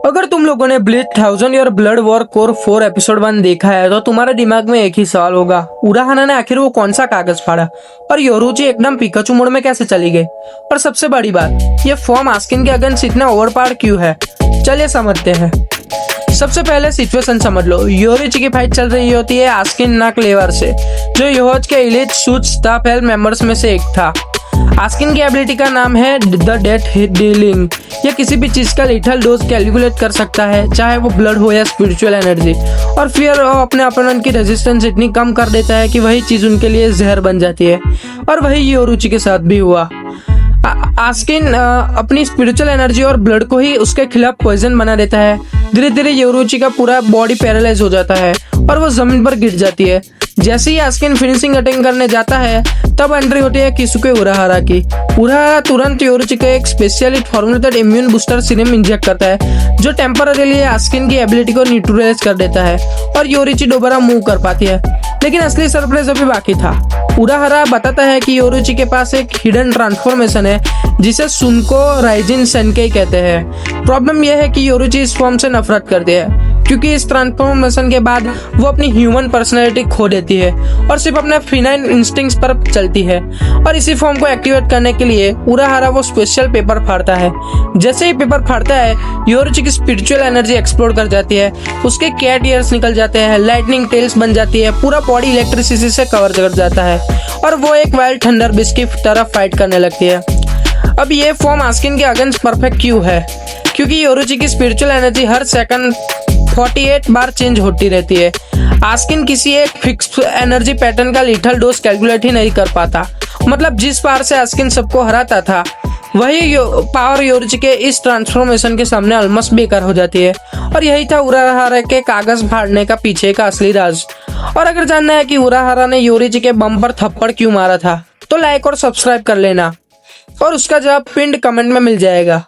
अगर तुम लोगों ने bleach 1000 year blood war core 4 episode 1 देखा है तो तुम्हारे दिमाग में एक ही सवाल होगा, उराहाना ने आखिर वो कौन सा कागज फाड़ा और योरुची एकदम पिकाचू मोड में कैसे चली गई। और सबसे बड़ी बात, ये फॉर्म आस्किन के अगेंस्ट इतना ओवरपावर्ड क्यों है। चलिए समझते हैं। सबसे पहले सिचुएशन समझ लो। योरुची की फाइट चल रही होती है आस्किन ना क्लेवर से, जो योहोज के elite suit staff health members में से एक था। आस्किन की एबिलिटी का नाम है द डेथ हिट डीलिंग। यह किसी भी चीज का लिथल डोज कैलकुलेट कर सकता है, चाहे वो ब्लड हो या स्पिरिचुअल एनर्जी, और फिर वो अपने अपोनेंट की रेजिस्टेंस इतनी कम कर देता है कि वही चीज उनके लिए जहर बन जाती है। और वही योरुची के साथ भी हुआ। आस्किन अपनी स्पिरिचुअल एनर्जी और ब्लड को ही उसके खिलाफ पॉइजन बना देता है। धीरे धीरे योरुची का पूरा बॉडी पैरालाइज हो जाता है और वो जमीन पर गिर जाती है। जैसे ही आस्किन फिनिशिंग अटैक करने जाता है तब एंट्री होती है किसुके उराहारा की। उराहारा तुरंत योरुची को एक specially formulated immune booster serum inject करता है, जो टेम्पररीली आस्किन की एबिलिटी को न्यूट्रलाइज कर देता है और योरुची दोबारा मूव कर पाती है। लेकिन असली सरप्राइज अभी बाकी था। उराहारा बताता है कि योरुची के पास एक हिडन ट्रांसफॉर्मेशन है जिसे सुनको राइजिन सेनकेई कहते हैं। प्रॉब्लम यह है कि योरुची इस फॉर्म से नफरत करती है, क्योंकि इस ट्रांसफॉर्मेशन के बाद वो अपनी ह्यूमन पर्सनैलिटी खो देती है और सिर्फ अपने फिनाइन इंस्टिंक्ट्स पर चलती है। और इसी फॉर्म को एक्टिवेट करने के लिए उराहारा वो स्पेशल पेपर फाड़ता है। जैसे ही पेपर फाड़ता है, योरुची की स्पिरिचुअल एनर्जी एक्सप्लोड कर जाती है, उसके कैट ईयर्स निकल जाते हैं, लाइटनिंग टेल्स बन जाती है, पूरा बॉडी इलेक्ट्रिसिटी से कवर कर जाता है और वो एक वाइल्ड थंडर बिस्ट की तरह फाइट करने लगती है। अब ये फॉर्म आस्किन के अगेंस्ट परफेक्ट क्यों है? क्योंकि योरुची की स्पिरिचुअल एनर्जी हर सेकंड 48 बार चेंज होती रहती है। आस्किन किसी एक फिक्स एनर्जी पैटर्न का लिथल डोज कैलकुलेट ही नहीं कर पाता। मतलब जिस पावर से आस्किन सबको हराता था, वही पावर योरुची के इस ट्रांसफॉर्मेशन के सामने ऑलमोस्ट बेकार हो जाती है। और यही था उराहारा के कागज फाड़ने का पीछे का असली राज। और अगर जानना है कि उराहारा ने योरुची के बम पर थप्पड़ क्यों मारा था, तो लाइक और सब्सक्राइब कर लेना और उसका जवाब पिंड कमेंट में मिल जाएगा।